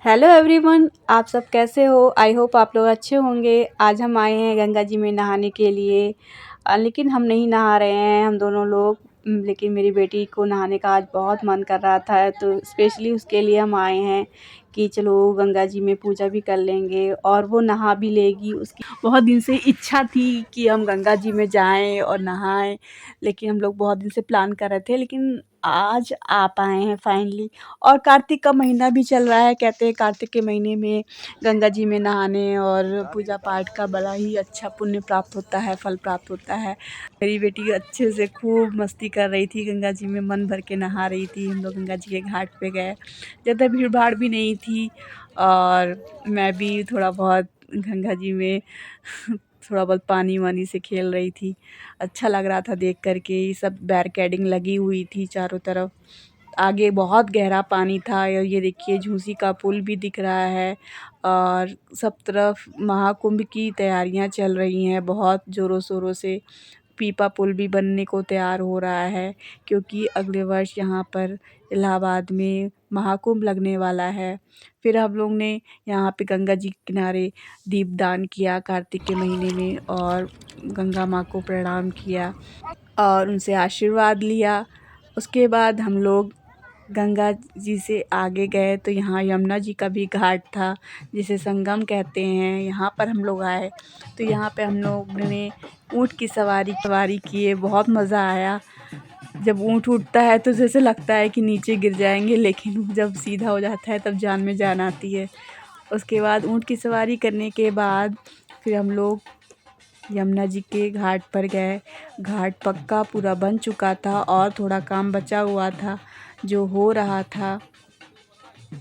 Hello everyone, आप सब कैसे हो? आई होप आप लोग अच्छे होंगे। आज हम आए हैं गंगा जी में नहाने के लिए। लेकिन हम नहीं नहा रहे हैं, हम दोनों लोग। लेकिन मेरी बेटी को नहाने का आज बहुत मन कर रहा था, तो स्पेशली उसके लिए हम आए हैं कि चलो गंगा जी में पूजा भी कर लेंगे और वो नहा भी लेगी। उसकी बहुत दिन से इच्छा थी कि हम गंगा जी में जाएं और नहाएं, लेकिन हम लोग बहुत दिन से प्लान कर रहे थे, लेकिन आज आ पाए हैं फाइनली। और कार्तिक का महीना भी चल रहा है। कहते हैं कार्तिक के महीने में गंगा जी में नहाने और पूजा पाठ का बड़ा ही अच्छा पुण्य प्राप्त होता है, फल प्राप्त होता है। मेरी बेटी अच्छे से खूब मस्ती कर रही थी, गंगा जी में मन भर के नहा रही थी। हम लोग गंगा जी के घाट पे गए, ज़्यादा भीड़ भाड़ भी नहीं थी और मैं भी थोड़ा बहुत गंगा जी में थोड़ा बहुत पानी वानी से खेल रही थी। अच्छा लग रहा था देख कर के। ये सब बैरिकेडिंग लगी हुई थी चारों तरफ। आगे बहुत गहरा पानी था और ये देखिए झूसी का पुल भी दिख रहा है और सब तरफ महाकुंभ की तैयारियां चल रही हैं बहुत ज़ोरों शोरों से। पीपा पुल भी बनने को तैयार हो रहा है, क्योंकि अगले वर्ष यहाँ पर इलाहाबाद में महाकुंभ लगने वाला है। फिर हम लोग ने यहाँ पे गंगा जी के किनारे दीपदान किया कार्तिक के महीने में और गंगा माँ को प्रणाम किया और उनसे आशीर्वाद लिया। उसके बाद हम लोग गंगा जी से आगे गए तो यहाँ यमुना जी का भी घाट था, जिसे संगम कहते हैं। यहाँ पर हम लोग आए तो यहाँ पे हम लोग ने ऊँट की सवारी किए। बहुत मज़ा आया। जब ऊँट उठता है तो जैसे लगता है कि नीचे गिर जाएंगे, लेकिन जब सीधा हो जाता है तब जान में जान आती है। उसके बाद ऊँट की सवारी करने के बाद फिर हम लोग यमुना जी के घाट पर गए। घाट पक्का पूरा बन चुका था और थोड़ा काम बचा हुआ था जो हो रहा था।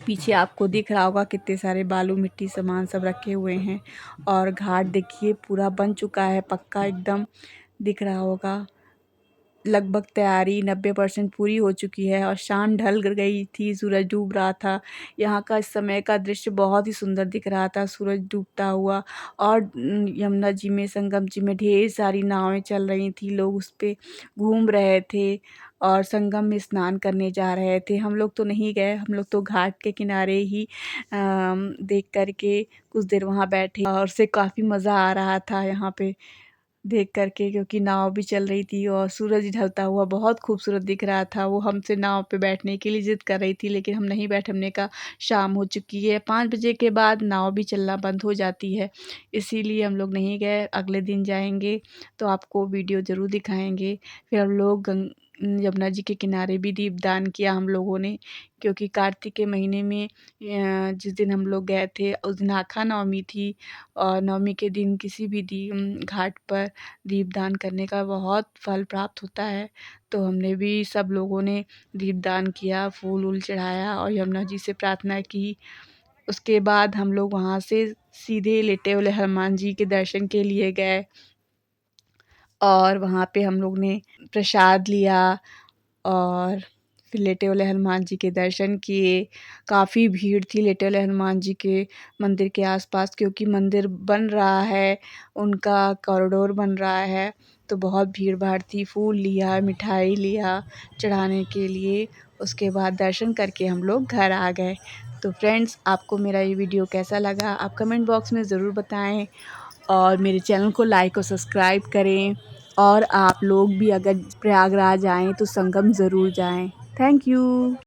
पीछे आपको दिख रहा होगा कितने सारे बालू मिट्टी सामान सब रखे हुए हैं और घाट देखिए पूरा बन चुका है, पक्का एकदम दिख रहा होगा। लगभग तैयारी 90% पूरी हो चुकी है और शाम ढल गई थी, सूरज डूब रहा था। यहाँ का इस समय का दृश्य बहुत ही सुंदर दिख रहा था, सूरज डूबता हुआ। और यमुना जी में, संगम जी में ढेर सारी नावें चल रही थी, लोग उस पे घूम रहे थे और संगम में स्नान करने जा रहे थे। हम लोग तो नहीं गए, हम लोग तो घाट के किनारे ही देख कर के कुछ देर वहाँ बैठे और से काफ़ी मज़ा आ रहा था यहाँ पे देख कर के, क्योंकि नाव भी चल रही थी और सूरज ढलता हुआ बहुत खूबसूरत दिख रहा था। वो हमसे नाव पे बैठने के लिए ज़िद कर रही थी, लेकिन हम नहीं बैठे। हमने कहा शाम हो चुकी है, 5 बजे के बाद नाव भी चलना बंद हो जाती है, इसीलिए हम लोग नहीं गए। अगले दिन जाएंगे तो आपको वीडियो ज़रूर दिखाएंगे। फिर हम लोग यमुना जी के किनारे भी दीपदान किया हम लोगों ने, क्योंकि कार्तिक के महीने में जिस दिन हम लोग गए थे उस दिन आखा नवमी थी और नवमी के दिन किसी भी घाट पर दीपदान करने का बहुत फल प्राप्त होता है। तो हमने भी सब लोगों ने दीपदान किया, फूल वूल चढ़ाया और यमुना जी से प्रार्थना की। उसके बाद हम लोग वहाँ से सीधे लेटे हुए हनुमान जी के दर्शन के लिए गए और वहाँ पे हम लोग ने प्रसाद लिया और फिर लेटे वाले हनुमान जी के दर्शन किए। काफ़ी भीड़ थी लेटे वाले हनुमान जी के मंदिर के आसपास, क्योंकि मंदिर बन रहा है, उनका कॉरिडोर बन रहा है, तो बहुत भीड़ भाड़ थी। फूल लिया, मिठाई लिया चढ़ाने के लिए। उसके बाद दर्शन करके हम लोग घर आ गए। तो फ्रेंड्स, आपको मेरा ये वीडियो कैसा लगा आप कमेंट बॉक्स में ज़रूर बताएं और मेरे चैनल को लाइक और सब्सक्राइब करें। और आप लोग भी अगर प्रयागराज आएँ तो संगम ज़रूर जाएं। Thank you.